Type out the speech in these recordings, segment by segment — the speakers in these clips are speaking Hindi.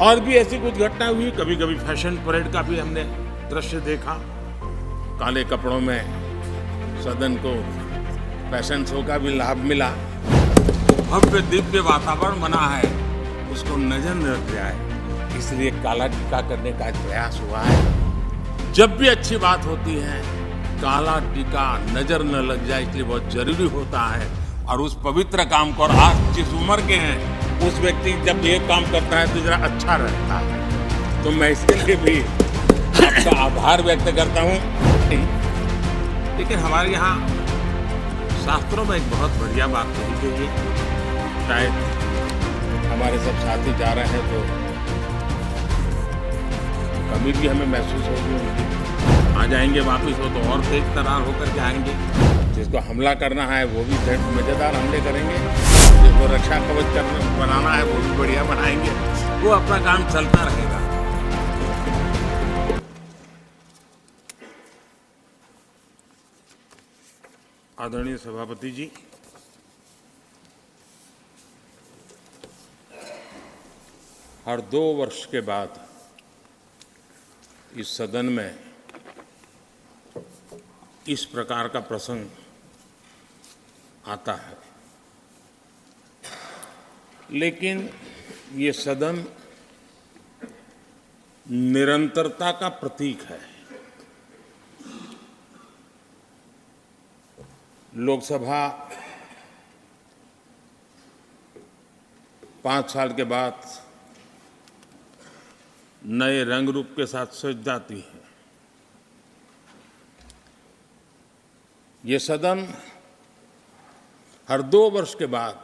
और भी ऐसी कुछ घटनाएं हुई, कभी कभी फैशन परेड का भी हमने दृश्य देखा। काले कपड़ों में सदन को फैशन शो का भी लाभ मिला। भव्य दिव्य वातावरण बना है, उसको नजर न लग जाए इसलिए काला टीका करने का प्रयास हुआ है। जब भी अच्छी बात होती है काला टीका नजर न लग जाए इसलिए बहुत जरूरी होता है। और उस पवित्र काम को, और आज जिस उम्र के हैं उस व्यक्ति जब ये काम करता है तो जरा अच्छा रहता है। तो मैं इसके लिए भी आपका आभार व्यक्त करता हूँ। लेकिन हमारे यहाँ शास्त्रों में एक बहुत बढ़िया बात कही गई है, शायद हमारे सब साथी जा रहे हैं तो कभी भी हमें महसूस होगी उनकी। आ जाएंगे वापिस हो तो और तेज तरार होकर के आएंगे। जिसको हमला करना है वो भी मजेदार हमले करेंगे, जिसको रक्षा कवच करना बनाना है वो भी बढ़िया बनाएंगे। वो अपना काम चलता रहेगा। आदरणीय सभापति जी, हर 2 वर्ष के बाद इस सदन में इस प्रकार का प्रसंग आता है, लेकिन ये सदन निरंतरता का प्रतीक है। लोकसभा 5 साल के बाद नए रंग रूप के साथ सज जाती है। ये सदन हर 2 वर्ष के बाद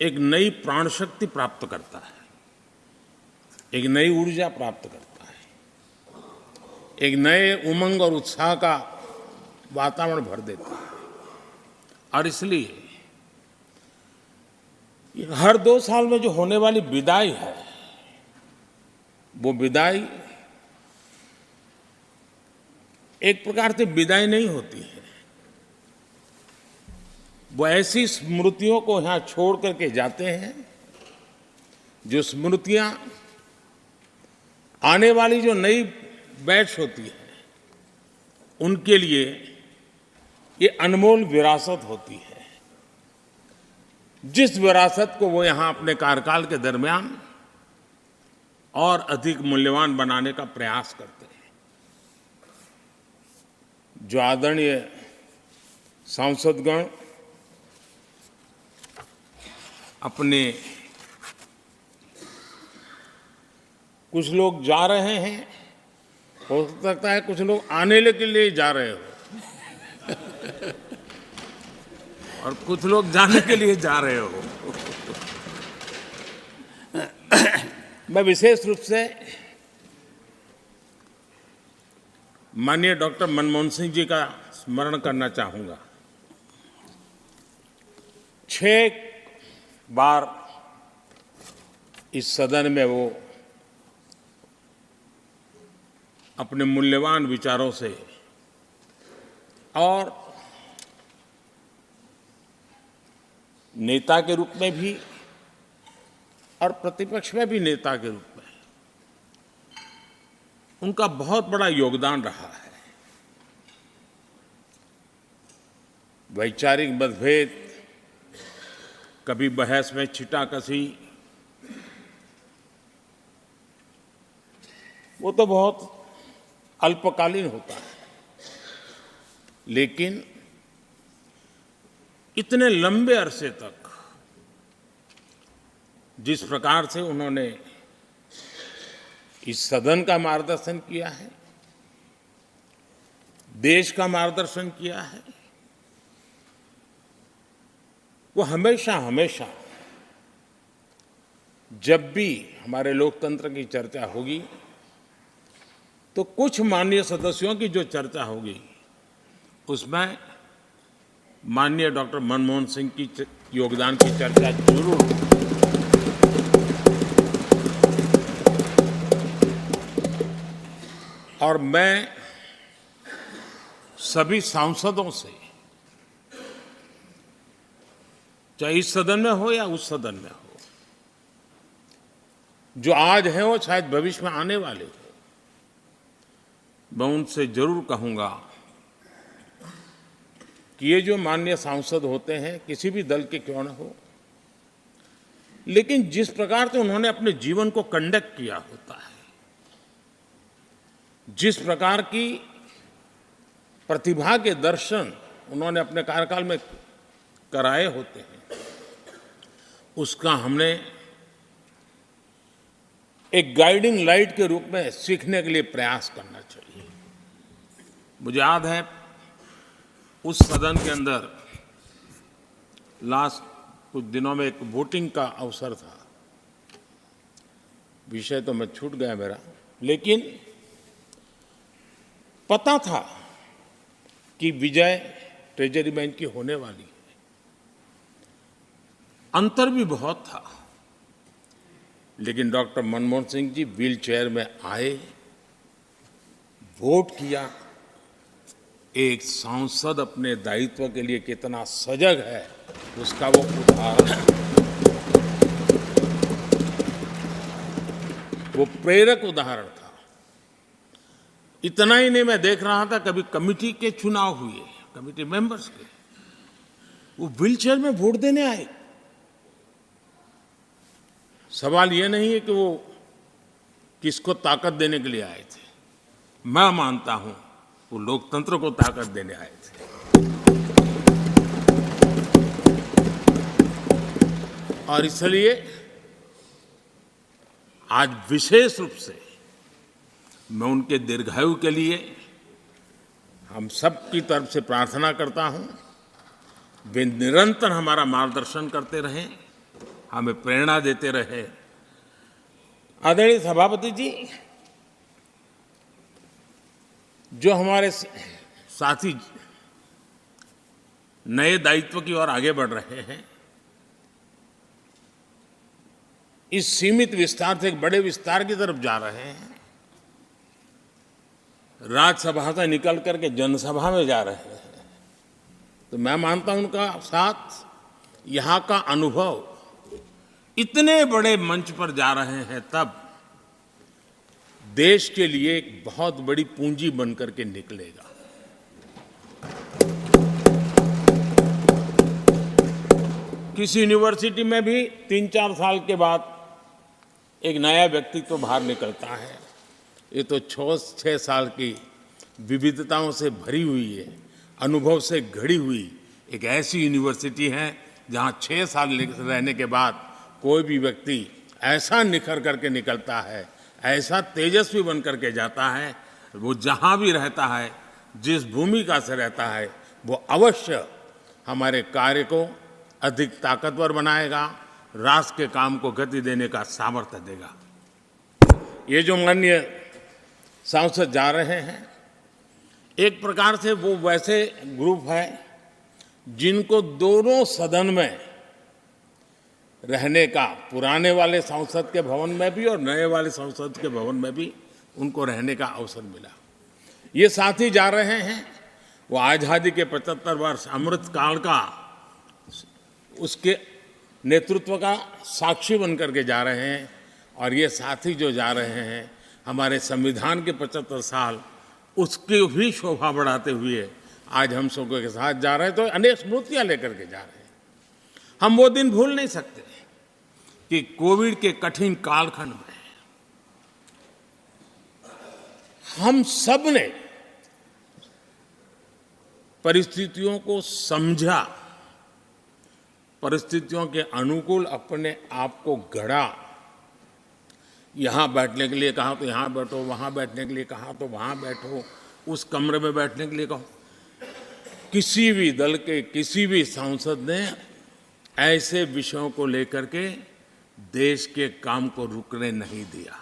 एक नई प्राण शक्ति प्राप्त करता है, एक नई ऊर्जा प्राप्त करता है, एक नए उमंग और उत्साह का वातावरण भर देता है। और इसलिए हर 2 साल में जो होने वाली विदाई है वो विदाई एक प्रकार से विदाई नहीं होती है, वो ऐसी स्मृतियों को यहाँ छोड़ करके जाते हैं जो स्मृतियां आने वाली जो नई बैच होती है उनके लिए ये अनमोल विरासत होती है, जिस विरासत को वो यहाँ अपने कार्यकाल के दरमियान और अधिक मूल्यवान बनाने का प्रयास करते हैं। जो आदरणीय सांसदगण अपने, कुछ लोग जा रहे हैं, हो सकता है कुछ लोग आने के लिए जा रहे हो और कुछ लोग जाने के लिए जा रहे हो। मैं विशेष रूप से माननीय डॉक्टर मनमोहन सिंह जी का स्मरण करना चाहूंगा। 6 बार इस सदन में वो अपने मूल्यवान विचारों से और नेता के रूप में भी और प्रतिपक्ष में भी नेता के रूप में उनका बहुत बड़ा योगदान रहा है। वैचारिक मतभेद, कभी बहस में छिटाकशी, वो तो बहुत अल्पकालीन होता है, लेकिन इतने लंबे अरसे तक जिस प्रकार से उन्होंने इस सदन का मार्गदर्शन किया है, देश का मार्गदर्शन किया है, वो हमेशा हमेशा जब भी हमारे लोकतंत्र की चर्चा होगी तो कुछ माननीय सदस्यों की जो चर्चा होगी उसमें माननीय डॉक्टर मनमोहन सिंह की योगदान की चर्चा जरूर होगी। और मैं सभी सांसदों से, चाहे इस सदन में हो या उस सदन में हो, जो आज है वो शायद भविष्य में आने वाले हो। मैं उनसे जरूर कहूंगा कि ये जो माननीय सांसद होते हैं, किसी भी दल के क्यों न हो, लेकिन जिस प्रकार से उन्होंने अपने जीवन को कंडक्ट किया होता है, जिस प्रकार की प्रतिभा के दर्शन उन्होंने अपने कार्यकाल में कराए होते हैं, उसका हमने एक गाइडिंग लाइट के रूप में सीखने के लिए प्रयास करना चाहिए। मुझे याद है उस सदन के अंदर लास्ट कुछ दिनों में एक वोटिंग का अवसर था, विषय तो मैं छूट गया मेरा, लेकिन पता था कि विजय ट्रेजरी बैंक की होने वाली है। अंतर भी बहुत था, लेकिन doctor Manmohan Singh ji wheel chair में आए, वोट किया। एक सांसद अपने दायित्व के लिए कितना सजग है, उसका वो उदाहरण, वो प्रेरक उदाहरण था। इतना ही नहीं, मैं देख रहा था कभी कमेटी के चुनाव हुए, कमेटी मेंबर्स के, वो व्हील चेयर में वोट देने आए। सवाल ये नहीं है कि वो किसको ताकत देने के लिए आए थे, मैं मानता हूं वो लोकतंत्र को ताकत देने आए थे। और इसलिए आज विशेष रूप से मैं उनके दीर्घायु के लिए हम सब की तरफ से प्रार्थना करता हूं, वे निरंतर हमारा मार्गदर्शन करते रहें, हमें प्रेरणा देते रहे। आदरणीय सभापति जी, जो हमारे साथी नए दायित्व की ओर आगे बढ़ रहे हैं, इस सीमित विस्तार से एक बड़े विस्तार की तरफ जा रहे हैं, राज्यसभा से निकल करके जनसभा में जा रहे हैं, तो मैं मानता हूं उनका साथ, यहां का अनुभव, इतने बड़े मंच पर जा रहे हैं, तब देश के लिए एक बहुत बड़ी पूंजी बनकर के निकलेगा। किसी यूनिवर्सिटी में भी 3-4 साल के बाद एक नया व्यक्तित्व तो बाहर निकलता है। ये तो 6 साल की विविधताओं से भरी हुई है, अनुभव से घड़ी हुई एक ऐसी यूनिवर्सिटी है जहां 6 साल रहने के बाद कोई भी व्यक्ति ऐसा निखर करके निकलता है, ऐसा तेजस्वी बन करके जाता है, वो जहां भी रहता है, जिस भूमिका से रहता है, वो अवश्य हमारे कार्य को अधिक ताकतवर बनाएगा, राष्ट्र के काम को गति देने का सामर्थ्य देगा। ये जो माननीय सांसद जा रहे हैं, एक प्रकार से वो वैसे ग्रुप है जिनको दोनों सदन में रहने का, पुराने वाले संसद के भवन में भी और नए वाले संसद के भवन में भी उनको रहने का अवसर मिला। ये साथी जा रहे हैं, वो आज़ादी के 75 वर्ष अमृत काल का, उसके नेतृत्व का साक्षी बन करके जा रहे हैं। और ये साथी जो जा रहे हैं, हमारे संविधान के 75 साल, उसकी भी शोभा बढ़ाते हुए आज हम सबके के साथ जा रहे हैं, तो अनेक स्मृतियां लेकर के जा रहे हैं। हम वो दिन भूल नहीं सकते कि कोविड के कठिन कालखंड में हम सब ने परिस्थितियों को समझा, परिस्थितियों के अनुकूल अपने आप को गढ़ा। यहां बैठने के लिए कहा तो यहां बैठो, वहां बैठने के लिए कहा तो वहां बैठो, उस कमरे में बैठने के लिए कहो। किसी भी दल के किसी भी सांसद ने ऐसे विषयों को लेकर के देश के काम को रुकने नहीं दिया।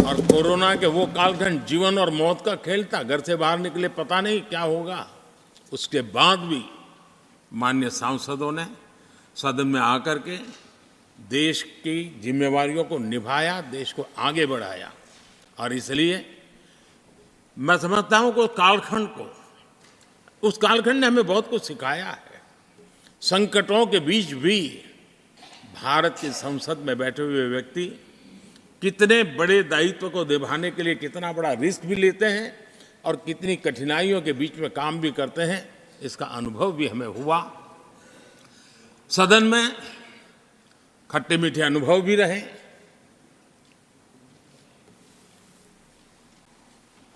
और कोरोना के वो कालखंड जीवन और मौत का खेल था, घर से बाहर निकले पता नहीं क्या होगा। उसके बाद भी माननीय सांसदों ने सदन में आकर के देश की जिम्मेवारियों को निभाया, देश को आगे बढ़ाया। और इसलिए मैं समझता हूं कि उस कालखंड ने हमें बहुत कुछ सिखाया है। संकटों के बीच भी भारत की संसद में बैठे हुए व्यक्ति कितने बड़े दायित्व को निभाने के लिए कितना बड़ा रिस्क भी लेते हैं और कितनी कठिनाइयों के बीच में काम भी करते हैं, इसका अनुभव भी हमें हुआ। सदन में खट्टे मीठे अनुभव भी रहे।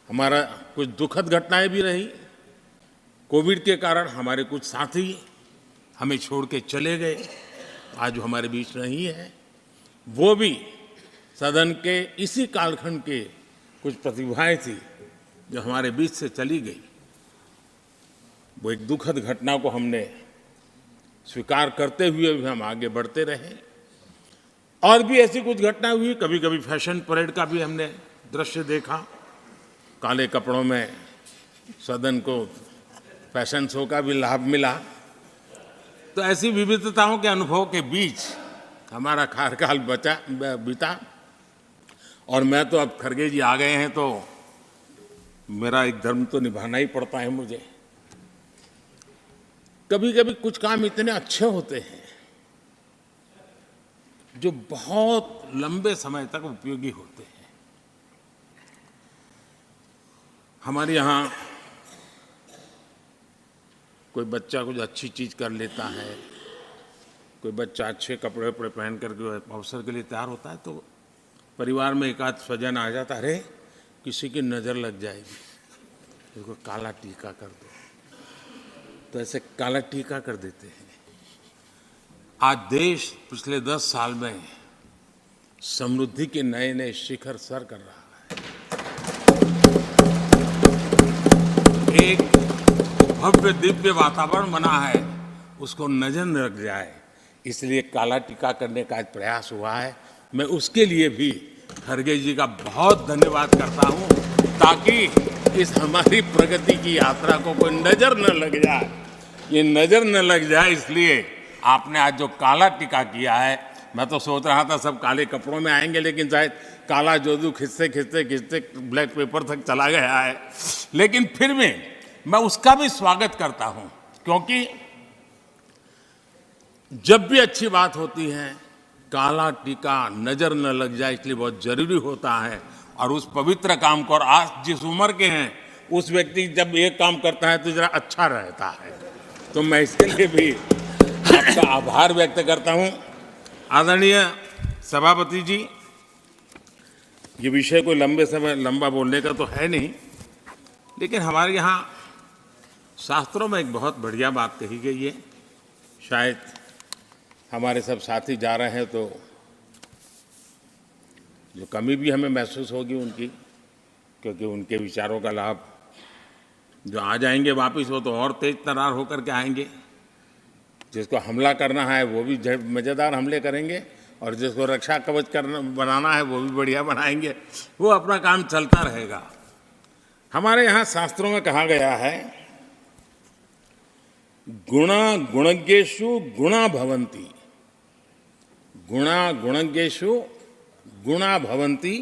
हमारा कुछ दुखद घटनाएं भी रही। कोविड के कारण हमारे कुछ साथी हमें छोड़ के चले गए, आज वो हमारे बीच नहीं है। वो भी सदन के इसी कालखंड के कुछ प्रतिभाएं थी जो हमारे बीच से चली गई। वो एक दुखद घटना को हमने स्वीकार करते हुए भी हम आगे बढ़ते रहे। और भी ऐसी कुछ घटना हुई। कभी कभी फैशन परेड का भी हमने दृश्य देखा। काले कपड़ों में सदन को फैशन शो का भी लाभ मिला। तो ऐसी विविधताओं के अनुभव के बीच हमारा कार्यकाल बीता। और मैं तो अब खरगे जी आ गए हैं तो मेरा एक धर्म तो निभाना ही पड़ता है मुझे। कभी कभी कुछ काम इतने अच्छे होते हैं जो बहुत लंबे समय तक उपयोगी होते हैं। हमारे यहाँ कोई बच्चा कुछ अच्छी चीज कर लेता है, कोई बच्चा अच्छे कपड़े वपड़े पहन करके अवसर के लिए तैयार होता है, तो परिवार में एक आध स्वजन आ जाता है, अरे किसी की नज़र लग जाएगी, इसको काला टीका कर दो। तो ऐसे काला टीका कर देते हैं। आज देश पिछले 10 साल में समृद्धि के नए नए शिखर सर कर रहा है। एक भव्य दिव्य वातावरण बना है, उसको नजर न लग जाए, इसलिए काला टीका करने का आज प्रयास हुआ है। मैं उसके लिए भी खरगे जी का बहुत धन्यवाद करता हूं, ताकि इस हमारी प्रगति की यात्रा को कोई नजर न लग जाए। ये नजर न लग जाए इसलिए आपने आज जो काला टीका किया है। मैं तो सोच रहा था सब काले कपड़ों में आएंगे, लेकिन शायद काला जोदू खिंचते खिंचते खिंचते ब्लैक पेपर तक चला गया है। लेकिन फिर भी मैं उसका भी स्वागत करता हूं, क्योंकि जब भी अच्छी बात होती है काला टीका नजर न लग जाए, इसलिए बहुत जरूरी होता है। और उस पवित्र काम को, और आज जिस उम्र के हैं उस व्यक्ति जब ये काम करता है तो जरा अच्छा रहता है। तो मैं इसके लिए भी आपका आभार व्यक्त करता हूं। आदरणीय सभापति जी, ये विषय कोई लंबा बोलने का तो है नहीं, लेकिन हमारे यहाँ शास्त्रों में एक बहुत बढ़िया बात कही गई है। शायद हमारे सब साथी जा रहे हैं तो जो कमी भी हमें महसूस होगी उनकी, क्योंकि उनके विचारों का लाभ जो आ जाएंगे वापस, वो तो और तेज तर्रार होकर के आएंगे। जिसको हमला करना है वो भी मज़ेदार हमले करेंगे, और जिसको रक्षा कवच बनाना है वो भी बढ़िया बनाएंगे। वो अपना काम चलता रहेगा। हमारे यहाँ शास्त्रों में कहा गया है, गुणा गुणज्ञेषु गुणा भवन्ति, गुणा गुणज्ञेषु गुणा भवन्ति,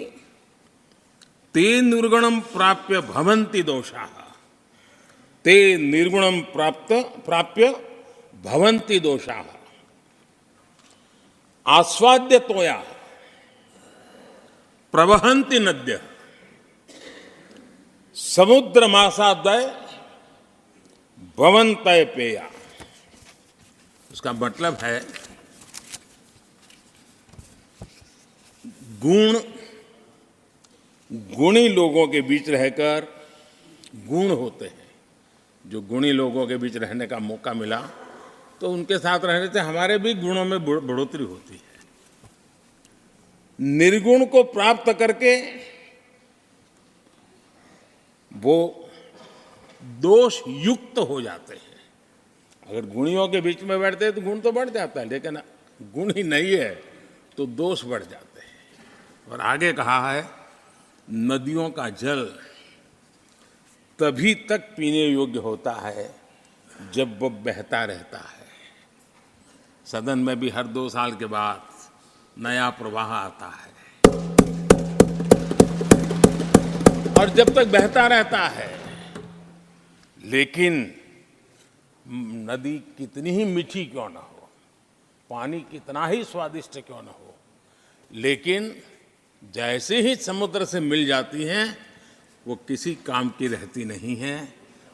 ते निर्गुणम प्राप्य भवन्ति दोषाः, ते निर्गुणम प्राप्य भवन्ति दोषाः। आस्वाद्य तोया प्रवहन्ति नद्य, समुद्र मासादय भवन्तय पेया। उसका मतलब है गुणी लोगों के बीच रहकर गुण होते हैं। जो गुणी लोगों के बीच रहने का मौका मिला तो उनके साथ रहने से हमारे भी गुणों में बढ़ोतरी होती है। निर्गुण को प्राप्त करके वो दोष युक्त हो जाते हैं। अगर गुणियों के बीच में बैठते हैं तो गुण तो बढ़ जाता है, लेकिन गुण ही नहीं है तो दोष बढ़ जाते हैं। और आगे कहा है, नदियों का जल तभी तक पीने योग्य होता है जब वो बहता रहता है। सदन में भी हर 2 साल के बाद नया प्रवाह आता है, और जब तक बहता रहता है, लेकिन नदी कितनी ही मीठी क्यों ना हो, पानी कितना ही स्वादिष्ट क्यों न हो, लेकिन जैसे ही समुद्र से मिल जाती हैं वो किसी काम की रहती नहीं है,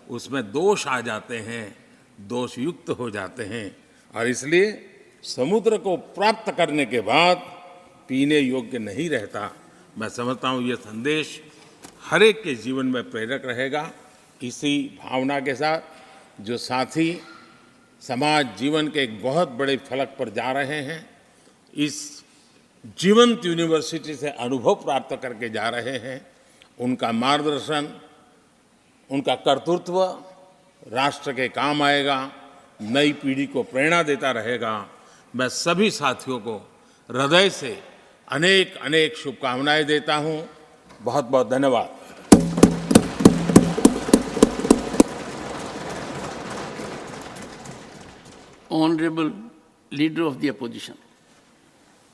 उसमें दोष आ जाते हैं, दोष युक्त हो जाते हैं। और इसलिए समुद्र को प्राप्त करने के बाद पीने योग्य नहीं रहता। मैं समझता हूँ ये संदेश हर एक के जीवन में प्रेरक रहेगा। इसी भावना के साथ जो साथी समाज जीवन के एक बहुत बड़े फलक पर जा रहे हैं, इस जीवंत यूनिवर्सिटी से अनुभव प्राप्त करके जा रहे हैं, उनका मार्गदर्शन, उनका कर्तृत्व राष्ट्र के काम आएगा, नई पीढ़ी को प्रेरणा देता रहेगा। मैं सभी साथियों को हृदय से अनेक अनेक शुभकामनाएं देता हूं। बहुत बहुत धन्यवाद। Honorable Leader of the Opposition.